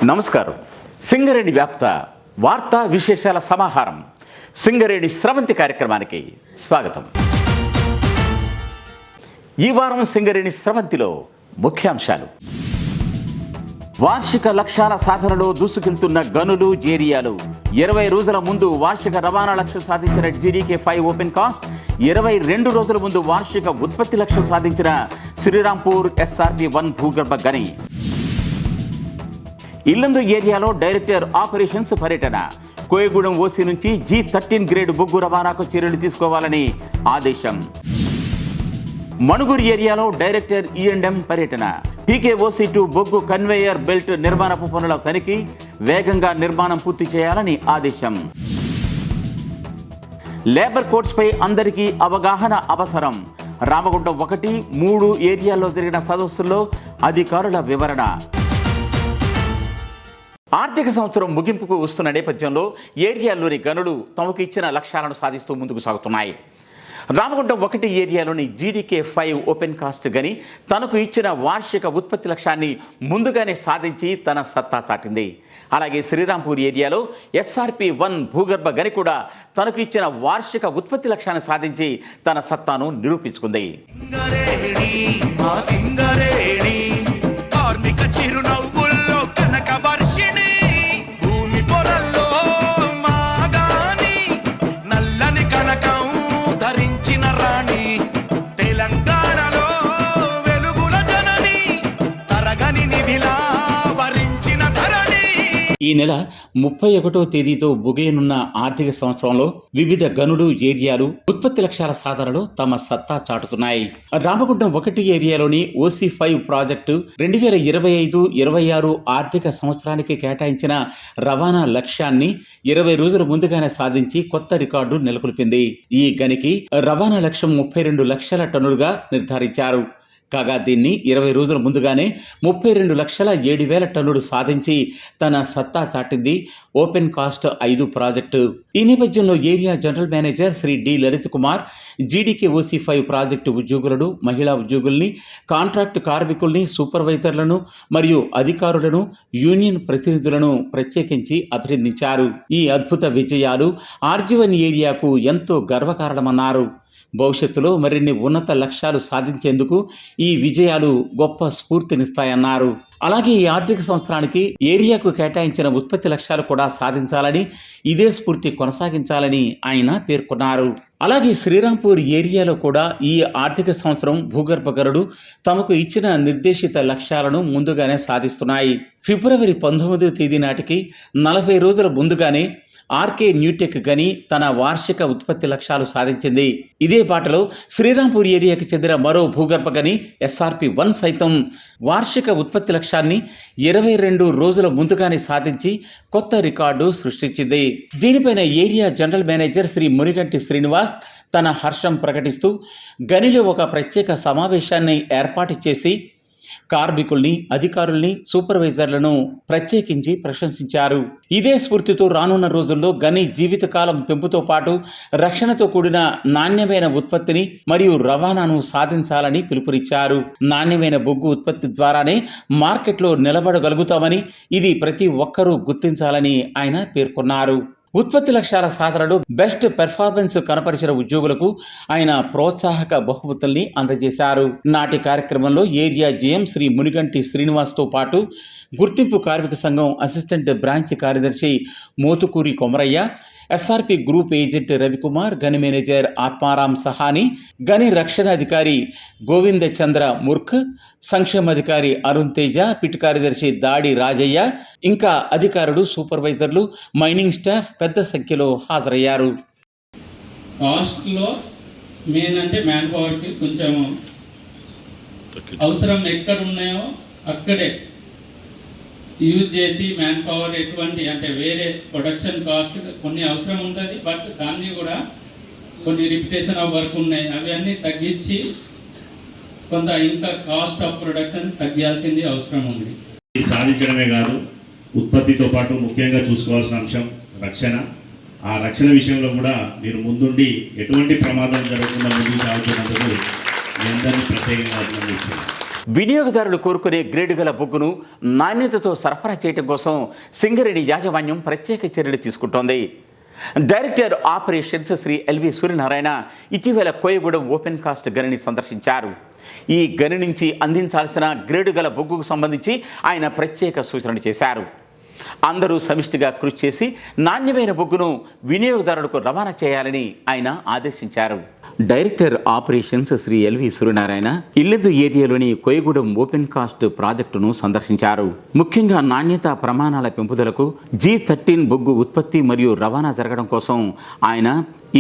నమస్కారం. సింగరేణి వ్యాప్త వార్తా విశేషాల సమాహారం సింగరేణి స్రవంతి కార్యక్రమానికి స్వాగతం. ఈ వారం సింగరేణి స్రవంతిలో ముఖ్యాంశాలు: వార్షిక లక్ష్యాల సాధనలో దూసుకెళ్తున్న గనులు, ఏరియాలు. 20 రోజుల ముందు వార్షిక రవాణా లక్ష్యం సాధించిన GDK5 ఓపెన్ కాస్ట్, 22 రోజుల ముందు వార్షిక ఉత్పత్తి లక్ష్యం సాధించిన శ్రీరాంపూర్ SRP1 భూగర్భ గని. ఇల్లందు ఏరియాలో డైరెక్టర్ ఆపరేషన్స్ పర్యటన. కోయగూడెం ఓసీ నుంచి G13 గ్రేడ్ బొగ్గు రవాణాకు చర్యలు తీసుకోవాలని ఆదేశం. మణుగూరు ఏరియాలో డైరెక్టర్ E&M పర్యటన. PKOC2 బొగ్గు కన్వేయర్ బెల్ట్ నిర్మాణపు పనుల తనిఖీ, వేగంగా నిర్మాణం పూర్తి చేయాలని ఆదేశం. లేబర్ కోడ్స్పై అందరికీ అవగాహన అవసరం. రామగుండం 1, 3 ఏరియాల్లో జరిగిన సదస్సుల్లో అధికారుల వివరణ. ఆర్థిక సంవత్సరం ముగింపుకు వస్తున్న నేపథ్యంలో ఏరియాల్లోని గనులు తమకు ఇచ్చిన లక్ష్యాలను సాధిస్తూ ముందుకు సాగుతున్నాయి. రామగుండం 1 ఏరియాలోని GDK5 ఓపెన్ కాస్ట్ గని తనకు ఇచ్చిన వార్షిక ఉత్పత్తి లక్ష్యాన్ని ముందుగానే సాధించి తన సత్తా చాటింది. అలాగే శ్రీరాంపూర్ ఏరియాలో SRP1 భూగర్భ గని కూడా తనకు ఇచ్చిన వార్షిక ఉత్పత్తి లక్ష్యాన్ని సాధించి తన సత్తాను నిరూపించుకుంది. ఈ నెల 31వ తేదీతో ముగియనున్న ఆర్థిక సంవత్సరంలో వివిధ గనులు, ఏరియాలు ఉత్పత్తి లక్ష్యాల సాధనలో తమ సత్తా చాటుతున్నాయి. రామగుండం 1 ఏరియాలోని OC5 ప్రాజెక్టు 2025-26 ఆర్థిక సంవత్సరానికి కేటాయించిన రవాణా లక్ష్యాన్ని 20 రోజుల ముందుగానే సాధించి కొత్త రికార్డు నెలకొల్పింది. ఈ గనికి రవాణా లక్ష్యం 32 లక్షల టన్నులుగా నిర్ధారించారు. కాగా దీన్ని 20 రోజుల ముందుగానే 32,07,000 టన్నులు సాధించి తన సత్తా చాటింది ఓపెన్ కాస్ట్ 5 ప్రాజెక్టు. ఈ నేపథ్యంలో area general manager Shri D Lalit Kumar GDKOC5 project ఉద్యోగులను, మహిళా ఉద్యోగుల్ని, కాంట్రాక్టు కార్మికుల్ని, సూపర్వైజర్లను మరియు అధికారులను, యూనియన్ ప్రతినిధులను ప్రత్యేకించి అభినందించారు. ఈ అద్భుత విజయాలు RG1 ఏరియాకు ఎంతో గర్వకారణమన్నారు. భవిష్యత్తులో మరిన్ని ఉన్నత లక్ష్యాలు సాధించేందుకు ఈ విజయాలు గొప్ప స్ఫూర్తినిస్తాయన్నారు. అలాగే ఈ ఆర్థిక సంవత్సరానికి ఏరియాకు కేటాయించిన ఉత్పత్తి లక్ష్యాలు కూడా సాధించాలని, ఇదే స్ఫూర్తి కొనసాగించాలని ఆయన పేర్కొన్నారు. అలాగే శ్రీరాంపూర్ ఏరియాలో కూడా ఈ ఆర్థిక సంవత్సరం భూగర్భ గనులు తమకు ఇచ్చిన నిర్దేశిత లక్ష్యాలను ముందుగానే సాధిస్తున్నాయి. ఫిబ్రవరి 19వ తేదీ నాటికి 40 రోజుల ముందుగానే RK న్యూటెక్ గని తన వార్షిక ఉత్పత్తి లక్ష్యాలు సాధించింది. ఇదే బాటలో శ్రీరాంపూర్ ఏరియాకి చెందిన మరో భూగర్భ గని SRP1 సైతం వార్షిక ఉత్పత్తి లక్ష్యాన్ని 22 రోజుల ముందుగానే సాధించి కొత్త రికార్డు సృష్టించింది. దీనిపైన area general manager Shri Muniganti Srinivas తన హర్షం ప్రకటిస్తూ గనిలో ఒక ప్రత్యేక సమావేశాన్ని ఏర్పాటు చేసి కార్మికుల్ని, అధికారుల్ని, సూపర్వైజర్లను ప్రత్యేకించి ప్రశంసించారు. ఇదే స్ఫూర్తితో రానున్న రోజుల్లో గని జీవితకాలం పెంపుతో పాటు రక్షణతో కూడిన నాణ్యమైన ఉత్పత్తిని మరియు రవాణాను సాధించాలని పిలుపునిచ్చారు. నాణ్యమైన బొగ్గు ఉత్పత్తి ద్వారానే మార్కెట్లో నిలబడగలుగుతామని, ఇది ప్రతి ఒక్కరూ గుర్తించాలని ఆయన పేర్కొన్నారు. ఉత్పత్తి లక్ష్యాల సాధనలో బెస్ట్ పెర్ఫార్మెన్స్ కనపరిచిన ఉద్యోగులకు ఆయన ప్రోత్సాహక బహుమతుల్ని అందజేశారు. నాటి కార్యక్రమంలో ఏరియా GM శ్రీ మునిగంటి శ్రీనివాస్తో పాటు గుర్తింపు కార్మిక సంఘం అసిస్టెంట్ బ్రాంచ్ కార్యదర్శి Mothukuri Komaraiah, SRP group agent Ravikumar, గని మేనేజర్ ఆత్మారాం సహాని, గని రక్షణ అధికారి గోవింద చంద్ర ముర్ఖ్, సంక్షేమాధికారి అరుణ్ తేజ, పిట్ కార్యదర్శి దాడి రాజయ్య, ఇంకా అధికారులు, సూపర్వైజర్లు, మైనింగ్ స్టాఫ్ పెద్ద సంఖ్యలో హాజరయ్యారు. కాస్ట్లో మెయిన్ అంటే మ్యాన్ పవర్కి కొంచెం అవసరం ఎక్కడ ఉన్నాయో అక్కడే యూజ్ చేసి మ్యాన్ పవర్ ఎటువంటి అంటే వేరే ప్రొడక్షన్ కాస్ట్ కొన్ని అవసరం ఉంటుంది, బట్ దాన్ని కూడా కొన్ని రిపిటేషన్ ఆఫ్ వర్క్ ఉన్నాయి, అవన్నీ తగ్గించి కొంత ఇంకా కాస్ట్ ఆఫ్ ప్రొడక్షన్ తగ్గాల్సింది అవసరం ఉంది. సాధించడమే కాదు, ఉత్పత్తితో పాటు ముఖ్యంగా చూసుకోవాల్సిన అంశం రక్షణ. ఆ రక్షణ విషయంలో కూడా మీరు ముందుండి ఎటువంటి ప్రమాదం జరగకుండా ముందుకు సాగుతున్నందుకు మీ అందరినీ ప్రత్యేకంగా అభినందిస్తున్నాను. వినియోగదారులు కోరుకునే గ్రేడ్ గల బొగ్గును నాణ్యతతో సరఫరా చేయడం కోసం సింగరేణి యాజమాన్యం ప్రత్యేక చర్యలు తీసుకుంటోంది. Director operations Shri LV Suryanarayana ఇటీవల కోయగూడెం ఓపెన్ కాస్ట్ గనిని సందర్శించారు. ఈ గని నుంచి అందించాల్సిన గ్రేడు గల బొగ్గుకు సంబంధించి ఆయన ప్రత్యేక సూచనలు చేశారు. అందరూ సమిష్టిగా కృషి చేసి నాణ్యమైన బొగ్గును వినియోగదారులకు రవాణా చేయాలని ఆయన ఆదేశించారు. Director operations Shri LV Suryanarayana Yellandu ఏరియాలోని కోయగూడెం ఓపెన్ కాస్ట్ ప్రాజెక్టును సందర్శించారు. ముఖ్యంగా నాణ్యత ప్రమాణాల పెంపుదలకు G13 బొగ్గు ఉత్పత్తి మరియు రవాణా జరగడం కోసం ఆయన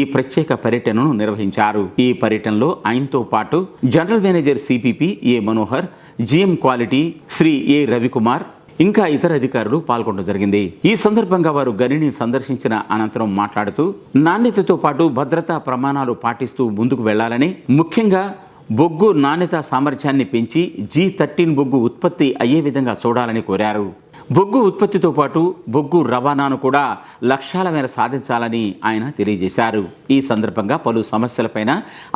ఈ ప్రత్యేక పర్యటనను నిర్వహించారు. ఈ పర్యటనలో ఆయనతో పాటు జనరల్ మేనేజర్ సిపిపి ఏ మనోహర్, జిఎం క్వాలిటీ శ్రీ ఏ రవికుమార్ ఇంకా ఇతర అధికారులు పాల్గొనడం జరిగింది. ఈ సందర్భంగా వారు గనిని సందర్శించిన అనంతరం మాట్లాడుతూ నాణ్యతతో పాటు భద్రతా ప్రమాణాలు పాటిస్తూ ముందుకు వెళ్లాలని, ముఖ్యంగా బొగ్గు నాణ్యత సామర్థ్యాన్ని పెంచి G13 బొగ్గు ఉత్పత్తి అయ్యే విధంగా చూడాలని కోరారు. బొగ్గు ఉత్పత్తితో పాటు బొగ్గు రవాణాను కూడా లక్ష్యాల మేర సాధించాలని ఆయన తెలియజేశారు. ఈ సందర్భంగా పలు సమస్యలపైన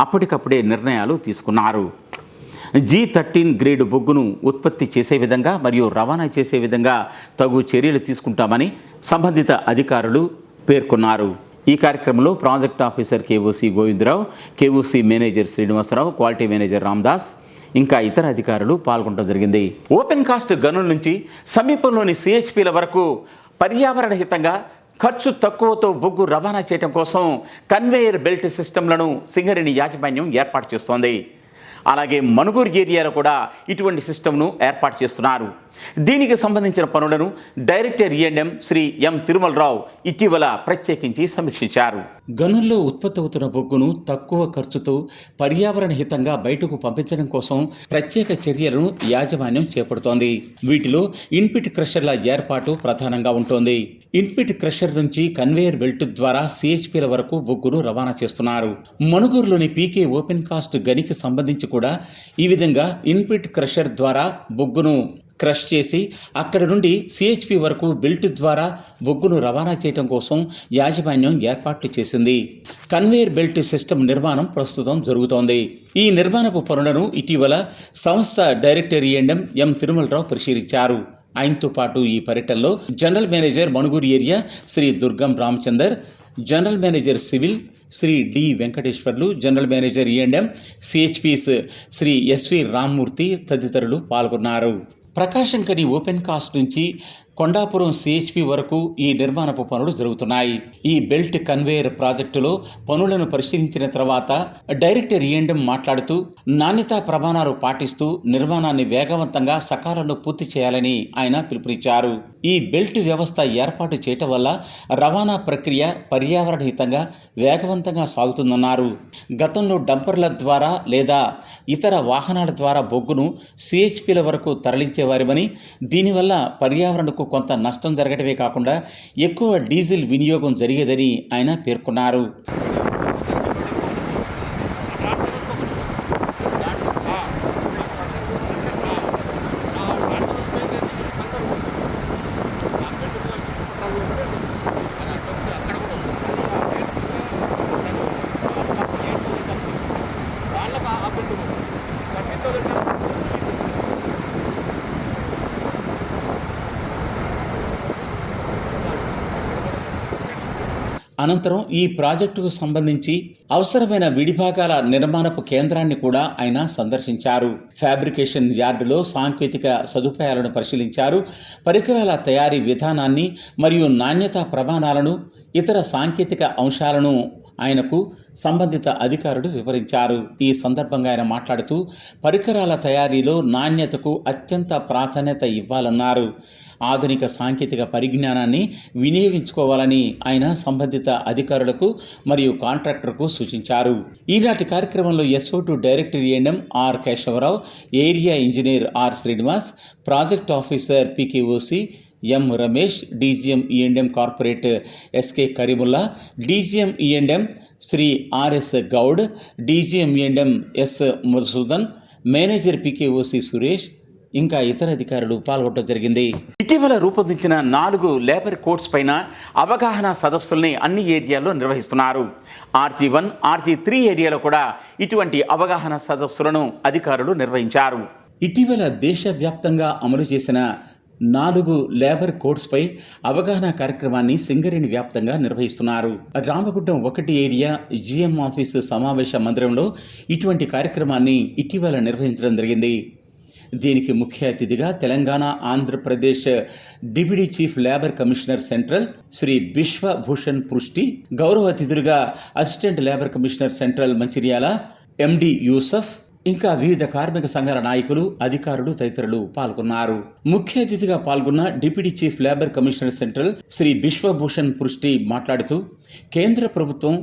అప్పటికప్పుడే నిర్ణయాలు తీసుకున్నారు. G13 గ్రేడ్ బొగ్గును ఉత్పత్తి చేసే విధంగా మరియు రవాణా చేసే విధంగా తగు చర్యలు తీసుకుంటామని సంబంధిత అధికారులు పేర్కొన్నారు. ఈ కార్యక్రమంలో project officer KOC Govindarao, KOC manager Srinivasarao, quality manager Ramdas ఇంకా ఇతర అధికారులు పాల్గొనడం జరిగింది. ఓపెన్ కాస్ట్ గనుల నుంచి సమీపంలోని CHPల వరకు పర్యావరణ హితంగా ఖర్చు తక్కువతో బొగ్గు రవాణా చేయడం కోసం కన్వేయర్ బెల్ట్ సిస్టంలను సింగరేణి యాజమాన్యం ఏర్పాటు చేస్తోంది. అలాగే మణుగూరు ఏరియాలో కూడా ఇటువంటి సిస్టమ్ను ఏర్పాటు చేస్తున్నారు. దీనికి సంబంధించిన పనులను డైరెక్టర్ E&M శ్రీ ఎం తిరుమలరావు ఇటీవల ప్రత్యేకించి సమీక్షించారు. గనుల్లో ఉత్పత్తి అవుతున్న బొగ్గును తక్కువ ఖర్చుతో పర్యావరణ హితంగా బయటకు పంపించడం కోసం ప్రత్యేక చర్యలను యాజమాన్యం చేపడుతోంది. వీటిలో ఇన్పిట్ క్రషర్ల ఏర్పాటు ప్రధానంగా ఉంటుంది. ఇన్పిట్ క్రషర్ నుంచి కన్వేయర్ బెల్ట్ ద్వారా CHPల వరకు బొగ్గును రవాణా చేస్తున్నారు. మణుగూరులోని పీకే ఓపెన్ కాస్ట్ గనికి సంబంధించి కూడా ఈ విధంగా ఇన్పిట్ క్రషర్ ద్వారా బొగ్గును క్రష్ చేసి అక్కడి నుండి CHP వరకు బెల్ట్ ద్వారా బొగ్గును రవాణా చేయడం కోసం యాజమాన్యం ఏర్పాట్లు చేసింది. కన్వేయర్ బెల్ట్ సిస్టమ్ నిర్మాణం ప్రస్తుతం జరుగుతోంది. ఈ నిర్మాణపు పనులను ఇటీవల సంస్థ డైరెక్టర్ E&M ఎం తిరుమలరావు పరిశీలించారు. ఆయనతో పాటు ఈ పర్యటనలో general manager Manuguru area Shri Durgam Ramachander, general manager civil Shri D Venkateswarlu, general manager E&M CHPs Shri SV Rammurthy తదితరులు పాల్గొన్నారు. ప్రకాశం కని ఓపెన్ కాస్ట్ నుంచి కొండాపురం CHP వరకు ఈ నిర్మాణపు పనులు జరుగుతున్నాయి. ఈ బెల్ట్ కన్వేయర్ ప్రాజెక్టులో పనులను పరిశీలించిన తర్వాత డైరెక్టర్ E&M మాట్లాడుతూ నాణ్యతా ప్రమాణాలు పాటిస్తూ నిర్మాణాన్ని వేగవంతంగా సకాలంలో పూర్తి చేయాలని ఆయన పిలుపునిచ్చారు. ఈ బెల్ట్ వ్యవస్థ ఏర్పాటు చేయటం వల్ల రవాణా ప్రక్రియ పర్యావరణ హితంగా వేగవంతంగా సాగుతుందన్నారు. గతంలో డంపర్ల ద్వారా లేదా ఇతర వాహనాల ద్వారా బొగ్గును CHPల వరకు తరలించేవారిమని, దీనివల్ల పర్యావరణకు కొంత నష్టం జరగడమే కాకుండా ఎక్కువ డీజిల్ వినియోగం జరిగేదని ఆయన పేర్కొన్నారు. అనంతరం ఈ ప్రాజెక్టుకు సంబంధించి అవసరమైన విడిభాగాల నిర్మాణపు కేంద్రాన్ని కూడా ఆయన సందర్శించారు. ఫ్యాబ్రికేషన్ యార్డులో సాంకేతిక సదుపాయాలను పరిశీలించారు. పరికరాల తయారీ విధానాన్ని మరియు నాణ్యతా ప్రమాణాలను, ఇతర సాంకేతిక అంశాలను ఆయనకు సంబంధిత అధికారులు వివరించారు. ఈ సందర్భంగా ఆయన మాట్లాడుతూ పరికరాల తయారీలో నాణ్యతకు అత్యంత ప్రాధాన్యత ఇవ్వాలన్నారు. ఆధునిక సాంకేతిక పరిజ్ఞానాన్ని వినియోగించుకోవాలని ఆయన సంబంధిత అధికారులకు మరియు కాంట్రాక్టర్కు సూచించారు. ఈనాటి కార్యక్రమంలో SO2 director E&M R Kesavarao, area engineer R Srinivas, project officer PKOC M Ramesh, DGM E&M corporate SK Karimulla, DGM E&M Shri RS Goud, DGM E&M S Madhusudan, manager PKOC Suresh ఇంకా ఇతర అధికారులు పాల్గొనడం జరిగింది. ఇటీవల రూపొందించిన 4 లేబర్ కోడ్స్ పైన అవగాహన సదస్సుల్ని అన్ని ఏరియాల్లో నిర్వహిస్తున్నారు. RG1, RG3 ఏరియాలో కూడా ఇటువంటి అవగాహన సదస్సులను అధికారులు నిర్వహించారు. ఇటీవల దేశవ్యాప్తంగా అమలు చేసిన 4 లేబర్ కోడ్స్పై అవగాహన కార్యక్రమాన్ని సింగరేణి వ్యాప్తంగా నిర్వహిస్తున్నారు. రామగుండం 1 ఏరియా జీఎం ఆఫీసు సమావేశ మందిరంలో ఇటువంటి కార్యక్రమాన్ని ఇటీవల నిర్వహించడం జరిగింది. దీనికి ముఖ్య అతిథిగా Telangana, Andhra Pradesh deputy chief labour commissioner central Shri Bishwabhushan Prusty, గౌరవ అతిథులుగా assistant labour commissioner central Mancherial MD Yousuf, ఇంకా వివిధ కార్మిక సంఘాల నాయకులు, అధికారులు తదితరులు పాల్గొన్నారు. ముఖ్య అతిథిగా పాల్గొన్న deputy chief labour commissioner central Shri Bishwabhushan Prusty మాట్లాడుతూ, కేంద్ర ప్రభుత్వం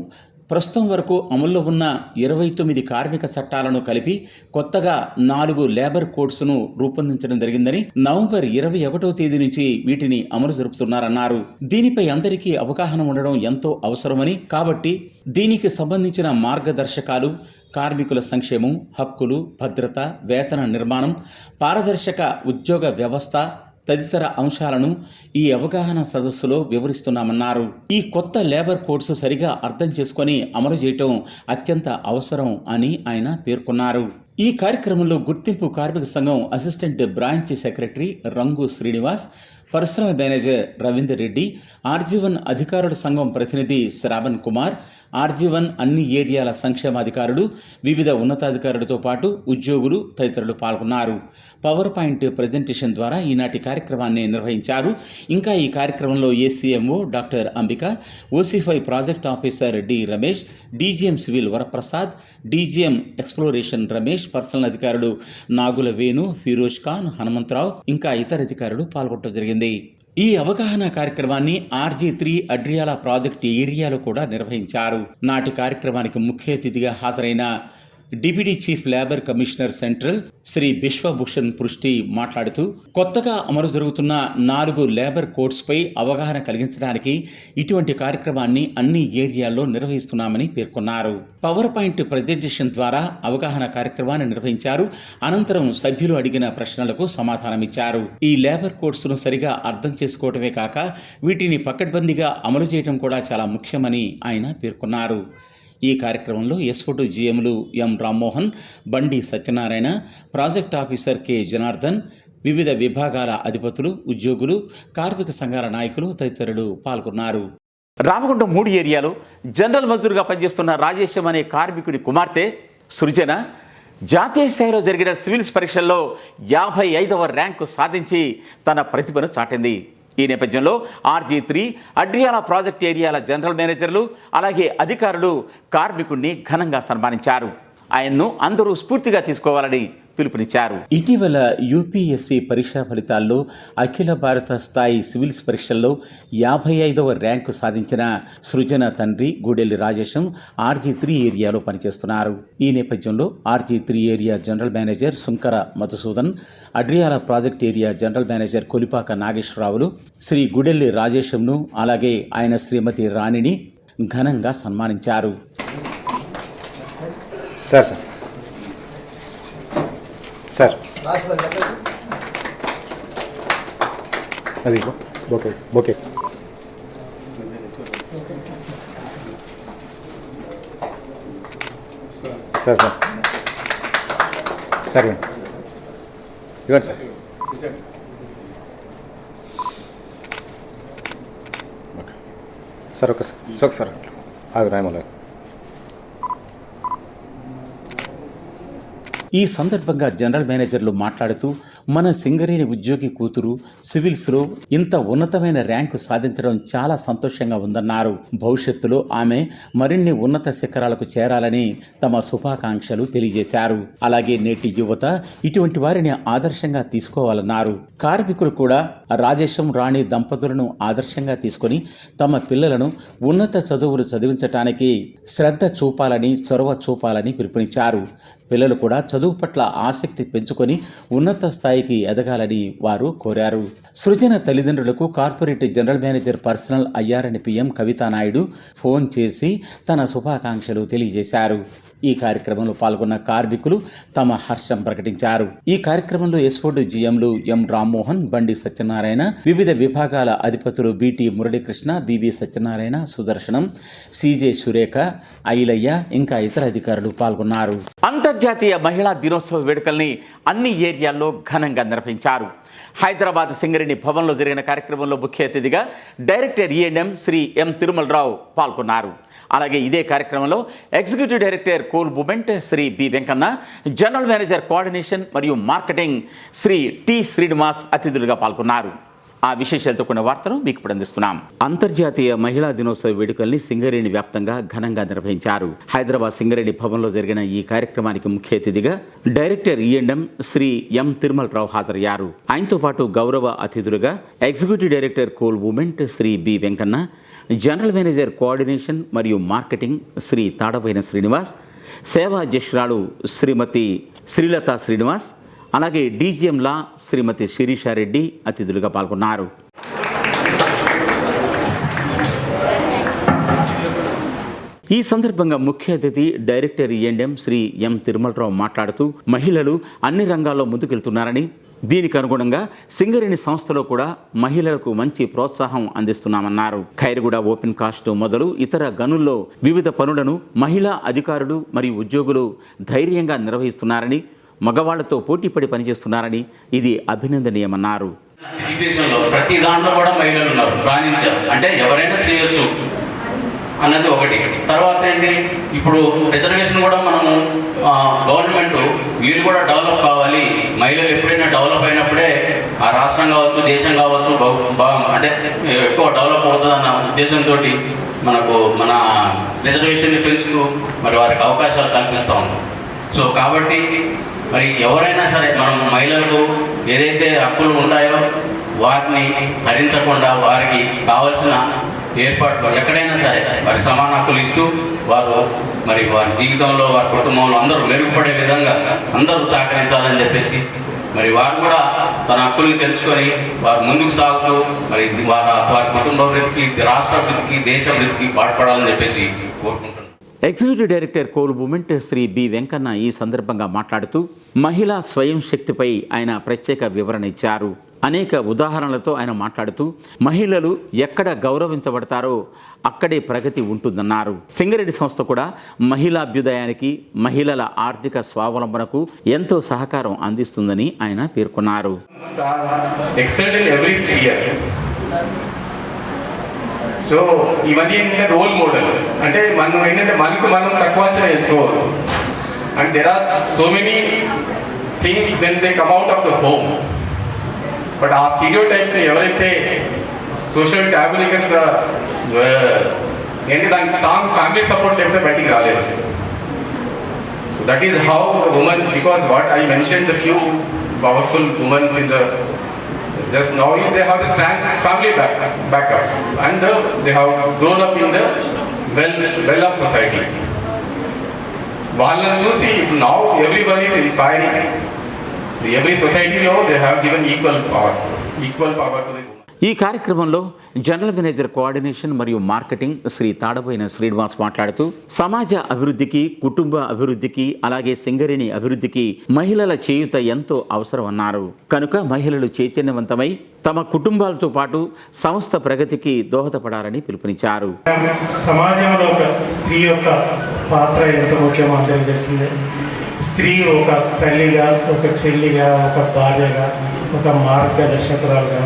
ప్రస్తుతం వరకు అమల్లో ఉన్న 29 కార్మిక చట్టాలను కలిపి కొత్తగా 4 లేబర్ కోడ్స్ను రూపొందించడం జరిగిందని, నవంబర్ 21వ తేదీ నుంచి వీటిని అమలు జరుపుతున్నారన్నారు. దీనిపై అందరికీ అవగాహన ఉండడం ఎంతో అవసరమని, కాబట్టి దీనికి సంబంధించిన మార్గదర్శకాలు, కార్మికుల సంక్షేమం, హక్కులు, భద్రత, వేతన నిర్మాణం, పారదర్శక ఉద్యోగ వ్యవస్థ తదితర అంశాలను ఈ అవగాహన సదస్సులో వివరిస్తున్నామన్నారు. ఈ కొత్త లేబర్ కోడ్స్ సరిగా అర్థం చేసుకొని అమలు చేయటం అత్యంత అవసరం అని ఆయన పేర్కొన్నారు. ఈ కార్యక్రమంలో గుర్తింపు కార్మిక సంఘం అసిస్టెంట్ బ్రాంచ్ సెక్రటరీ రంగు శ్రీనివాస్, పరిశ్రమ మేనేజర్ రవీందర్ రెడ్డి, ఆర్జీవన్ అధికారుల సంఘం ప్రతినిధి శ్రావణ్ కుమార్, ఆర్జీవన్ అన్ని ఏరియాల సంక్షేమాధికారులు, వివిధ ఉన్నతాధికారులతో పాటు ఉద్యోగులు తదితరులు పాల్గొన్నారు. పవర్ పాయింట్ ప్రజెంటేషన్ ద్వారా ఈనాటి కార్యక్రమాన్ని నిర్వహించారు. ఇంకా ఈ కార్యక్రమంలో ACMO doctor Ambika, OC five project officer D Ramesh, DGM civil Varaprasad, DGM exploration Ramesh, personnel అధికారులు నాగుల వేణు, ఫిరోజ్ ఖాన్, హనుమంతరావు, ఇంకా ఇతర అధికారులు పాల్గొనడం జరిగింది. ఈ అవగాహన కార్యక్రమాన్ని RG3 అడ్రియాల ప్రాజెక్ట్ ఏరియాలో కూడా నిర్వహించారు. నాటి కార్యక్రమానికి ముఖ్య అతిథిగా హాజరైన deputy chief labour commissioner central Shri Bishwabhushan Prusty మాట్లాడుతూ, కొత్తగా అమలు జరుగుతున్న 4 లేబర్ కోడ్స్పై అవగాహన కలిగించడానికి ఇటువంటి కార్యక్రమాన్ని అన్ని ఏరియాల్లో నిర్వహిస్తున్నామని పేర్కొన్నారు. పవర్ పాయింట్ ప్రజెంటేషన్ ద్వారా అవగాహన కార్యక్రమాన్ని నిర్వహించారు. అనంతరం సభ్యులు అడిగిన ప్రశ్నలకు సమాధానమిచ్చారు. ఈ లేబర్ కోడ్స్ను సరిగా అర్థం చేసుకోవడమే కాక వీటిని పకడ్బందీగా అమలు చేయడం కూడా చాలా ముఖ్యమని ఆయన పేర్కొన్నారు. ఈ కార్యక్రమంలో ఎస్ఫోటు జీఎంలు ఎం రామ్మోహన్, బండి Satyanarayana, project officer K Janardhan, వివిధ విభాగాల అధిపతులు, ఉద్యోగులు, కార్మిక సంఘాల నాయకులు తదితరులు పాల్గొన్నారు. రామగుండం 3 ఏరియాలో జనరల్ మజ్దూరుగా పనిచేస్తున్న రాజేశం అనే కార్మికుడి కుమార్తె సృజన జాతీయ స్థాయిలో జరిగిన సివిల్స్ పరీక్షల్లో 55వ ర్యాంకు సాధించి తన ప్రతిభను చాటింది. ఈ నేపథ్యంలో RG3 అడ్రియాల ప్రాజెక్ట్ ఏరియాల జనరల్ మేనేజర్లు అలాగే అధికారులు కార్మికుడిని ఘనంగా సన్మానించారు. ఆయన్ను అందరూ స్ఫూర్తిగా తీసుకోవాలని పిలుపునిచ్చారు. ఇటీవల యూపీఎస్సీ పరీక్షా ఫలితాల్లో అఖిల భారత స్థాయి సివిల్స్ పరీక్షల్లో 55వ ర్యాంకు సాధించిన సృజన తండ్రి గూడెల్లి రాజేశం RG3 ఏరియాలో పనిచేస్తున్నారు. ఈ నేపథ్యంలో RG3 area general manager Sunkara Madhusudan, Adriyala project area general manager Kolipaka నాగేశ్వరరావులు శ్రీ గూడెల్లి రాజేశంను అలాగే ఆయన శ్రీమతి రాణిని ఘనంగా సన్మానించారు. సార్ అది ఓకే ఓకే సార్ సరే ఇవ్వండి సార్. సార్ ఓకే సార్ అది రాయమలే. ఈ సందర్భంగా జనరల్ మేనేజర్లు మాట్లాడుతూ, మన సింగరేణి ఉద్యోగి కూతురు సివిల్స్లో ఇంత ఉన్నతమైన ర్యాంకు సాధించడం చాలా సంతోషంగా ఉందన్నారు. భవిష్యత్తులో ఆమె మరిన్ని ఉన్నత శిఖరాలకు చేరాలని తమ శుభాకాంక్షలు తెలియజేశారు. అలాగే నేటి యువత ఇటువంటి వారిని ఆదర్శంగా తీసుకోవాలన్నారు. కార్మికులు కూడా రాజేశం రాణి దంపతులను ఆదర్శంగా తీసుకొని తమ పిల్లలను ఉన్నత చదువులు చదివించటానికి శ్రద్ధ చూపాలని, చొరవ చూపాలని పిలుపునిచ్చారు. పిల్లలు కూడా చదువు పట్ల ఆసక్తి పెంచుకొని ఉన్నత స్థాయికి ఎదగాలని వారు కోరారు. సృజన తల్లిదండ్రులకు కార్పొరేట్ జనరల్ మేనేజర్ పర్సనల్ అయ్యారని PM కవితానాయుడు ఫోన్ చేసి తన శుభాకాంక్షలు తెలియజేశారు. ఈ కార్యక్రమంలో పాల్గొన్న కార్మికులు తమ హర్షం ప్రకటించారు. ఈ కార్యక్రమంలో ఎస్ఫోర్డ్ GMలు ఎం రామ్మోహన్, బండి సత్యనారాయణ, వివిధ విభాగాల అధిపతులు BT Muralikrishna, BB Satyanarayana, Sudarshanam, CJ Surekha, Ailayya ఇంకా ఇతర అధికారులు పాల్గొన్నారు. అంతర్జాతీయ అంతర్జాతీయ మహిళా దినోత్సవ వేడుకల్ని అన్ని ఏరియాల్లో ఘనంగా నిర్వహించారు. హైదరాబాద్ సింగరేణి భవన్లో జరిగిన కార్యక్రమంలో ముఖ్య అతిథిగా డైరెక్టర్ E&M శ్రీ ఎం తిరుమలరావు పాల్గొన్నారు. అలాగే ఇదే కార్యక్రమంలో executive director coal movement Shri B Venkanna, general manager coordination మరియు మార్కెటింగ్ శ్రీ టి శ్రీనివాస్ అతిథులుగా పాల్గొన్నారు. ఆ విశేషాలతో కొన్ని వార్తలు మీకు ఇప్పుడు అందిస్తున్నాం. అంతర్జాతీయ మహిళా దినోత్సవ వేడుకల్ని సింగరేణి వ్యాప్తంగా ఘనంగా నిర్వహించారు. హైదరాబాద్ సింగరేణి భవన్లో జరిగిన ఈ కార్యక్రమానికి ముఖ్య అతిథిగా డైరెక్టర్ E&M శ్రీ ఎం తిరుమలరావు హాజరయ్యారు. ఆయనతో పాటు గౌరవ అతిథులుగా executive director coal movement Shri B Venkanna, general manager coordination మరియు మార్కెటింగ్ శ్రీ తాడబోయిన శ్రీనివాస్, సేవా అధ్యక్షురాలు శ్రీమతి శ్రీలత శ్రీనివాస్, అలాగే DGM లా శ్రీమతి శిరీషారెడ్డి అతిథులుగా పాల్గొన్నారు. ఈ సందర్భంగా ముఖ్య అతిథి డైరెక్టర్ E&M శ్రీ ఎం తిరుమలరావు మాట్లాడుతూ మహిళలు అన్ని రంగాల్లో ముందుకెళ్తున్నారని, దీనికి అనుగుణంగా సింగరేణి సంస్థలో కూడా మహిళలకు మంచి ప్రోత్సాహం అందిస్తున్నామన్నారు. ఖైరగూడ ఓపెన్ కాస్ట్ మొదలు ఇతర గనుల్లో వివిధ పనులను మహిళా అధికారులు మరియు ఉద్యోగులు ధైర్యంగా నిర్వహిస్తున్నారని, మగవాళ్లతో పోటీపడి పనిచేస్తున్నారని, ఇది అభినందనీయమన్నారు. ఎడ్యుకేషన్లో ప్రతి దాంట్లో కూడా మహిళలు ఉన్నారు, రాణించారు. అంటే ఎవరైనా చేయొచ్చు అన్నది ఒకటి. తర్వాత ఏంటి, ఇప్పుడు రిజర్వేషన్ కూడా మనము గవర్నమెంట్ వీరు కూడా డెవలప్ కావాలి, మహిళలు ఎప్పుడైనా డెవలప్ అయినప్పుడే ఆ రాష్ట్రం కావచ్చు, దేశం కావచ్చు అంటే ఎక్కువ డెవలప్ అవుతుంది అన్న ఉద్దేశంతో మనకు మన రిజర్వేషన్ పెంచుతూ మరి వారికి అవకాశాలు కల్పిస్తూ ఉన్నాం. సో కాబట్టి మరి ఎవరైనా సరే మనం మహిళలకు ఏదైతే హక్కులు ఉంటాయో వాటిని హరించకుండా వారికి కావలసిన ఏర్పాట్లు ఎక్కడైనా సరే వారి సమాన హక్కులు ఇస్తూ వారు మరి వారి జీవితంలో వారి కుటుంబంలో అందరూ మెరుగుపడే విధంగా అందరూ సహకరించాలని చెప్పేసి మరి వారు కూడా తన హక్కుల్ని తెలుసుకొని వారు ముందుకు సాగుతూ మరి వారి కుటుంబ అభివృద్ధికి, రాష్ట్ర అభివృద్ధికి, దేశ అభివృద్ధికి పాటుపడాలని చెప్పేసి కోరుకుంటున్నాను. Executive director coal movement Shri B Venkanna ఈ సందర్భంగా మాట్లాడుతూ మహిళా స్వయం శక్తిపై ఆయన ప్రత్యేక వివరణ ఇచ్చారు. అనేక ఉదాహరణలతో ఆయన మాట్లాడుతూ మహిళలు ఎక్కడ గౌరవించబడతారో అక్కడే ప్రగతి ఉంటుందన్నారు. సింగరేణి సంస్థ కూడా మహిళాభ్యుదయానికి, మహిళల ఆర్థిక స్వావలంబనకు ఎంతో సహకారం అందిస్తుందని ఆయన పేర్కొన్నారు. సో ఇవన్నీ ఏంటంటే రోల్ మోడల్, అంటే మనం ఏంటంటే మనం తక్కువ అంచనా వేసుకోవద్దు. And there are so many things when they come out of the home. But ఆ స్టీరియో టైప్స్ ఎవరైతే సోషల్ ట్యాబులికస్ ఏంటి దానికి స్ట్రాంగ్ ఫ్యామిలీ సపోర్ట్ లేకపోతే బయటికి రాలేదు. So that is how the womens, because what I mention the few powerful womens in the just now is they have a strong family backup and they have grown up in the well of society. వాళ్ళని చూసి now everybody is inspiring. Every society know they have given equal power to the woman. ఈ కార్యక్రమంలో general manager coordination మరియు marketing Shri Tadaboina Srinivas మాట్లాడుతూ సమాజ అభివృద్ధికి, కుటుంబ అభివృద్ధికి, అలాగే సింగరేణి అభివృద్ధికి మహిళల చేయూత ఎంతో అవసరమన్నారు. కనుక మహిళలు చైతన్యవంతమై తమ కుటుంబాలతో పాటు సంస్థ ప్రగతికి దోహదపడాలని పిలుపునిచ్చారు. సమాజంలో ఒక స్త్రీ యొక్క పాత్ర ఎంతో ముఖ్యమో అందరికీ తెలిసిందే. స్త్రీ ఒక తల్లిగా, ఒక చెల్లిగా, ఒక భార్యగా, ఒక మార్గదర్శకురాలుగా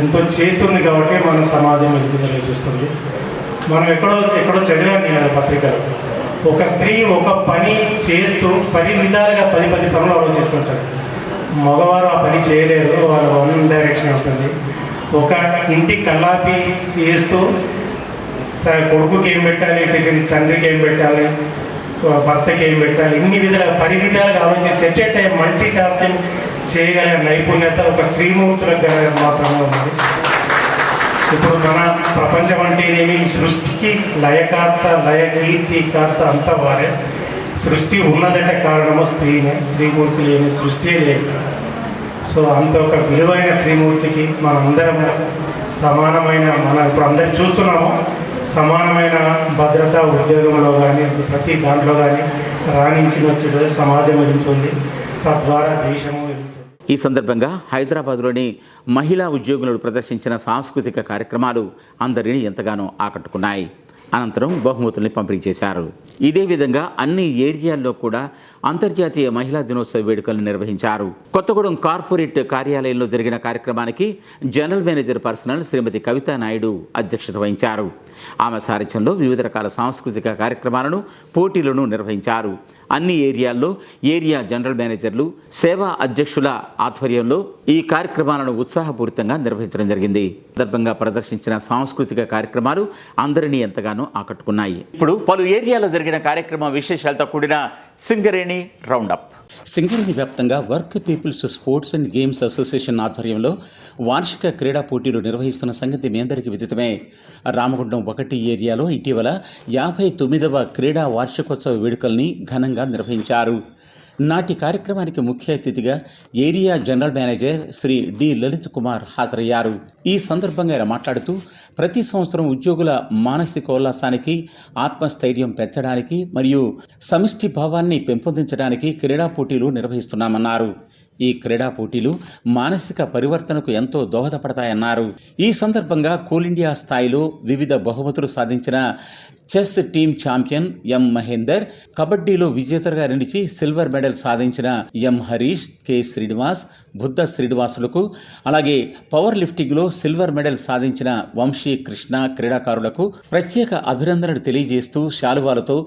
ఎంతో చేస్తుంది కాబట్టి మన సమాజం ఎదుగుదల చూస్తుంది. మనం ఎక్కడో చదివాను నేను పత్రికలో, ఒక స్త్రీ ఒక పని చేస్తూ 10 విధాలుగా 10 పనులు ఆలోచిస్తుంటారు. మగవారు ఆ పని చేయలేరు, వాళ్ళ వన్ డైరెక్షన్ ఉంటుంది. ఒక ఇంటి కల్లాపి వేస్తూ కొడుకుకి ఏం పెట్టాలి, టిఫిన్ తండ్రికి ఏం పెట్టాలి, భర్తకి ఏం పెట్టాలి, ఇన్ని విధాలుగా 10 విధాలుగా ఆలోచిస్తే at a time multi tasking చేయగలిగిన నైపుణ్యత ఒక స్త్రీమూర్తులకు మాత్రమే ఉంది. ఇప్పుడు మన ప్రపంచం అంటే ఏమి, సృష్టికి లయకర్త, లయకీర్తికర్త అంతా వారే. సృష్టి ఉన్నదంటే కారణము స్త్రీనే. స్త్రీమూర్తి లేని సృష్టి లేదు. సో అంత ఒక విలువైన స్త్రీమూర్తికి మనందరము సమానమైన, మనం ఇప్పుడు అందరం చూస్తున్నాము, సమానమైన భద్రత ఉద్యోగంలో కానీ ప్రతి దాంట్లో కానీ రాణించిన సమాజం ఎదుగుతుంది, తద్వారా దేశము ఎదుగుతుంది. ఈ సందర్భంగా హైదరాబాద్లోని మహిళా ఉద్యోగులు ప్రదర్శించిన సాంస్కృతిక కార్యక్రమాలు అందరినీ ఎంతగానో ఆకట్టుకున్నాయి. అనంతరం బహుమతుల్ని పంపిణీ చేశారు. ఇదే విధంగా అన్ని ఏరియాల్లో కూడా అంతర్జాతీయ మహిళా దినోత్సవ వేడుకలను నిర్వహించారు. కొత్తగూడెం కార్పొరేట్ కార్యాలయంలో జరిగిన కార్యక్రమానికి జనరల్ మేనేజర్ పర్సనల్ శ్రీమతి కవితా నాయుడు అధ్యక్షత వహించారు. ఆమె సారథ్యంలో వివిధ రకాల సాంస్కృతిక కార్యక్రమాలను, పోటీలను నిర్వహించారు. అన్ని ఏరియాల్లో ఏరియా జనరల్ మేనేజర్లు, సేవా అధ్యక్షుల ఆధ్వర్యంలో ఈ కార్యక్రమాలను ఉత్సాహపూరితంగా నిర్వహించడం జరిగింది. సందర్భంగా ప్రదర్శించిన సాంస్కృతిక కార్యక్రమాలు అందరినీ ఎంతగానో ఆకట్టుకున్నాయి. ఇప్పుడు పలు ఏరియాలో జరిగిన కార్యక్రమ విశేషాలతో కూడిన సింగరేణి రౌండప్. సింగరేణి వ్యాప్తంగా work people's sports and games association ఆధ్వర్యంలో వార్షిక క్రీడా పోటీలు నిర్వహిస్తున్న సంగతి మీ అందరికీ విదితమే. రామగుండం 1 ఏరియాలో ఇటీవల 59వ క్రీడా వార్షికోత్సవ వేడుకల్ని ఘనంగా నిర్వహించారు. నాటి కార్యక్రమానికి ముఖ్య అతిథిగా area general manager Shri D Lalit Kumar హాజరయ్యారు. ఈ సందర్భంగా ఆయన మాట్లాడుతూ ప్రతి సంవత్సరం ఉద్యోగుల మానసికోల్లాసానికి, ఆత్మస్థైర్యం పెంచడానికి మరియు సమిష్టి భావాన్ని పెంపొందించడానికి క్రీడా పోటీలు నిర్వహిస్తున్నామన్నారు. ఈ క్రీడా పోటీలు మానసిక పరివర్తనకు ఎంతో దోహదపడతాయన్నారు. ఈ సందర్భంగా కోల్ ఇండియా స్థాయిలో వివిధ బహుమతులు సాధించిన చెస్ టీమ్ ఛాంపియన్ ఎం మహేందర్, కబడ్డీలో విజేతగా నిలిచి సిల్వర్ మెడల్ సాధించిన ఎం హరీష్, కె శ్రీనివాస్, బుద్ధ శ్రీనివాసులకు, అలాగే పవర్ లిఫ్టింగ్లో సిల్వర్ మెడల్ సాధించిన వంశీ కృష్ణ క్రీడాకారులకు ప్రత్యేక అభినందనలు తెలియజేస్తూ శాలువాలతో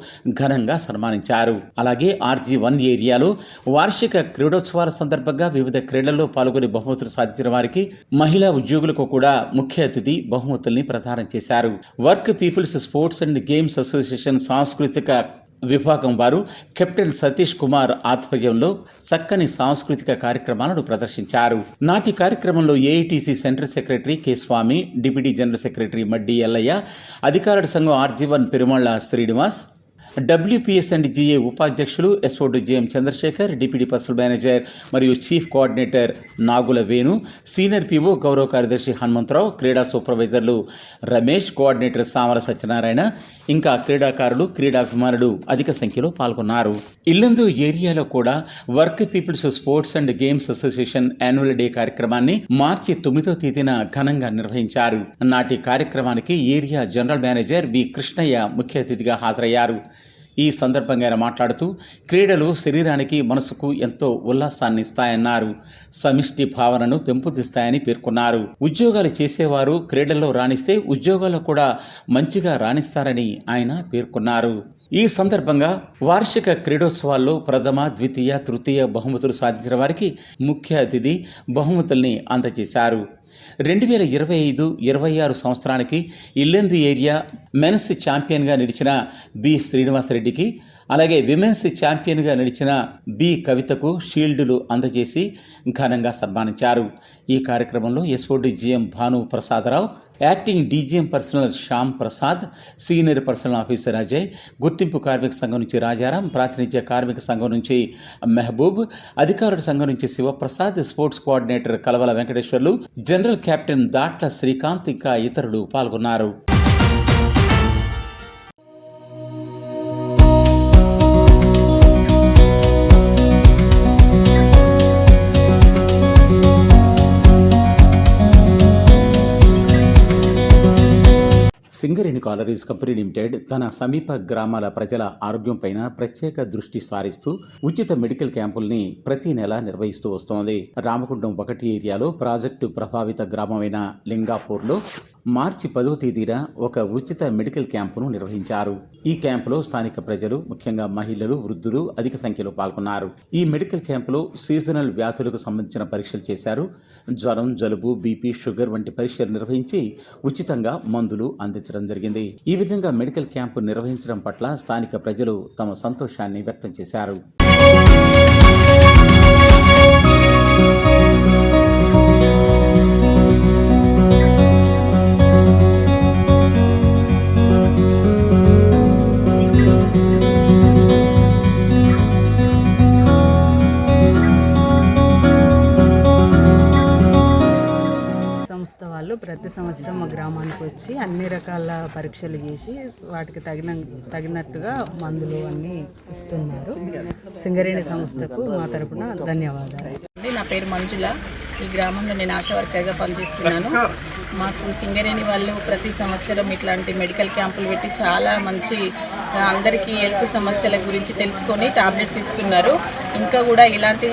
ఘనంగా సన్మానించారు. అలాగే RG1 ఏరియాలో వార్షిక క్రీడోత్సవాల సందర్భంగా వివిధ క్రీడల్లో పాల్గొని బహుమతులు సాధించిన వారికి, మహిళా ఉద్యోగులకు కూడా ముఖ్య అతిథి బహుమతుల్ని ప్రదానం చేశారు. Work people's sports and games association సాంస్కృతిక విభాగం వారు కెప్టెన్ సతీష్ కుమార్ ఆధ్వర్యంలో చక్కని సాంస్కృతిక కార్యక్రమాలను ప్రదర్శించారు. నాటి కార్యక్రమంలో AITC central secretary K Swamy, deputy general secretary Maddi Ellaiah, అధికారుల సంఘం RG1 పెరుమళ్ళ శ్రీనివాస్, WPS&GA ఉపాధ్యక్షులు SO.GM Chandrashekar, deputy personnel manager మరియు chief coordinator Nagula Venu, senior PO గౌరవ కార్యదర్శి హనుమంతరావు, క్రీడా సూపర్వైజర్లు రమేష్, కోఆర్డినేటర్ సామల సత్యనారాయణ, ఇంకా క్రీడాకారులు, క్రీడాభిమానులు అధిక సంఖ్యలో పాల్గొన్నారు. ఇల్లందు ఏరియాలో కూడా work people's sports and games association annual day కార్యక్రమాన్ని మార్చి 9వ తేదీన ఘనంగా నిర్వహించారు. నాటి కార్యక్రమానికి area general manager B Krishnaiah ముఖ్య అతిథిగా హాజరయ్యారు. ఈ సందర్భంగా ఆయన మాట్లాడుతూ క్రీడలు శరీరానికి, మనసుకు ఎంతో ఉల్లాసాన్ని ఇస్తాయన్నారు. సమిష్టి భావనను పెంపొందిస్తాయని పేర్కొన్నారు. ఉద్యోగాలు చేసేవారు క్రీడల్లో రాణిస్తే ఉద్యోగాల్లో కూడా మంచిగా రాణిస్తారని ఆయన పేర్కొన్నారు. ఈ సందర్భంగా వార్షిక క్రీడోత్సవాల్లో ప్రథమ, ద్వితీయ, తృతీయ బహుమతులు సాధించిన వారికి ముఖ్య అతిథి బహుమతుల్ని అందజేశారు. 2025-26 సంవత్సరానికి ఇల్లెందు ఏరియా మెన్స్ ఛాంపియన్గా నిలిచిన బి శ్రీనివాసరెడ్డికి, అలాగే విమెన్స్ ఛాంపియన్గా నిలిచిన బి కవితకు షీల్డులు అందజేసి ఘనంగా సన్మానించారు. ఈ కార్యక్రమంలో SO.GM Bhanu Prasadarao, acting DGM personal Shyam Prasad, senior personnel officer Ajay, గుర్తింపు కార్మిక సంఘం నుంచి రాజారాం, ప్రాతినిధ్య కార్మిక సంఘం నుంచి మెహబూబ్, అధికారుల సంఘం నుంచి Shivaprasad, sports coordinator Kalavala Venkateswarlu, general captain Datla Srikanth ఇంకా ఇతరులు పాల్గొన్నారు. సింగరేణి కాలరీస్ కంపెనీ లిమిటెడ్ తన సమీప గ్రామాల ప్రజల ఆరోగ్యంపైన ప్రత్యేక దృష్టి సారిస్తూ ఉచిత మెడికల్ క్యాంపుల్ని ప్రతి నెల నిర్వహిస్తూ వస్తోంది. రామగుండం 1 ఏరియాలో ప్రాజెక్టు ప్రభావిత గ్రామమైన లింగాపూర్లో మార్చి 10వ తేదీన ఒక ఉచిత మెడికల్ క్యాంపును నిర్వహించారు. ఈ క్యాంపులో స్థానిక ప్రజలు, ముఖ్యంగా మహిళలు, వృద్ధులు అధిక సంఖ్యలో పాల్గొన్నారు. ఈ మెడికల్ క్యాంపులో సీజనల్ వ్యాధులకు సంబంధించిన పరీక్షలు చేశారు. జ్వరం, జలుబు, బీపీ, షుగర్ వంటి పరీక్షలు నిర్వహించి ఉచితంగా మందులు అందించడం జరిగింది. ఈ విధంగా మెడికల్ క్యాంపు నిర్వహించడం పట్ల స్థానిక ప్రజలు తమ సంతోషాన్ని వ్యక్తం చేశారు. సంస్థ సంస్థ వాళ్ళు ప్రతి సంవత్సరం మా గ్రామానికి వచ్చి అన్ని రకాల పరీక్షలు చేసి వాటికి తగినట్టుగా మందులు అన్నీ ఇస్తున్నారు. సింగరేణి సంస్థకు మా తరపున ధన్యవాదాలు. నా పేరు మంజుల. ఈ గ్రామంలో నేను ఆశా వర్కర్గా పనిచేస్తున్నాను. మాకు సింగరేణి వాళ్ళు ప్రతి సంవత్సరం ఇట్లాంటి మెడికల్ క్యాంపులు పెట్టి చాలా మంచి అందరికీ హెల్త్ సమస్యల గురించి తెలుసుకొని టాబ్లెట్స్ ఇస్తున్నారు. ఇంకా కూడా ఇలాంటి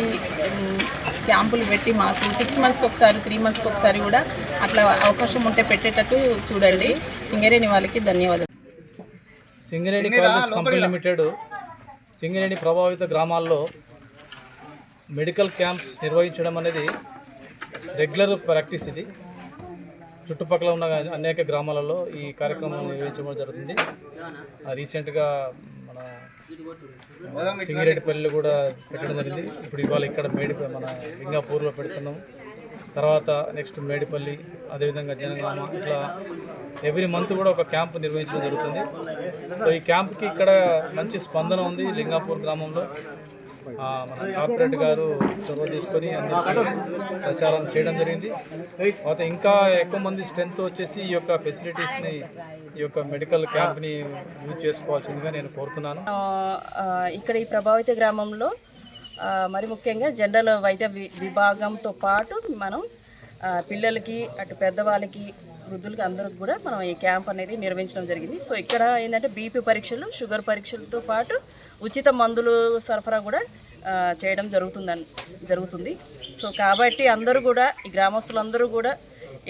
క్యాంపులు పెట్టి మాకు 6 మంత్స్కి ఒకసారి 3 మంత్స్కి ఒకసారి కూడా అట్లా అవకాశం ఉంటే పెట్టేటట్టు చూడండి. సింగరేణి వాళ్ళకి ధన్యవాదాలు. Singareni college company limited Singareni ప్రభావిత గ్రామాల్లో మెడికల్ క్యాంప్స్ నిర్వహించడం అనేది రెగ్యులర్ ప్రాక్టీస్. ఇది చుట్టుపక్కల ఉన్న అనేక గ్రామాలలో ఈ కార్యక్రమం నిర్వహించడం జరుగుతుంది. రీసెంట్గా మన సింగిరెడ్డిపల్లిలో కూడా పెట్టడం జరిగింది. ఇప్పుడు ఇవాళ ఇక్కడ మన లింగాపూర్లో పెడుతున్నాము. తర్వాత నెక్స్ట్ మేడిపల్లి, అదేవిధంగా జనగామ, ఇట్లా ఎవ్రీ మంత్ కూడా ఒక క్యాంప్ నిర్వహించడం జరుగుతుంది. సో ఈ క్యాంప్కి ఇక్కడ మంచి స్పందన ఉంది. లింగాపూర్ గ్రామంలో మన కార్పొరేట్ గారు చొరవ తీసుకొని అందరికీ ప్రచారం చేయడం జరిగింది. తర్వాత ఇంకా ఎక్కువ మంది స్ట్రెంత్ వచ్చేసి ఈ యొక్క ఫెసిలిటీస్ని, ఈ యొక్క మెడికల్ క్యాంప్ని యూజ్ చేసుకోవాల్సిందిగా నేను కోరుతున్నాను. ఇక్కడ ఈ ప్రభావిత గ్రామంలో మరి ముఖ్యంగా జనరల్ వైద్య విభాగంతో పాటు మనం పిల్లలకి, అటు పెద్దవాళ్ళకి, వృద్ధులకి అందరికి కూడా మనం ఈ క్యాంప్ అనేది నిర్వహించడం జరిగింది. సో ఇక్కడ ఏంటంటే బీపీ పరీక్షలు, షుగర్ పరీక్షలతో పాటు ఉచిత మందులు సరఫరా కూడా చేయడం జరుగుతుంది. సో కాబట్టి అందరూ కూడా, ఈ గ్రామస్తులందరూ కూడా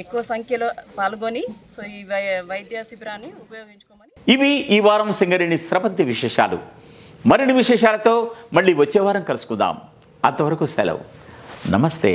ఎక్కువ సంఖ్యలో పాల్గొని సో ఈ వైద్య శిబిరాన్ని ఉపయోగించుకోమని. ఇవి ఈ వారం సింగరేణి స్రవంతి విశేషాలు. మరిన్ని విశేషాలతో మళ్ళీ వచ్చే వారం కలుసుకుందాం. అంతవరకు సెలవు. నమస్తే.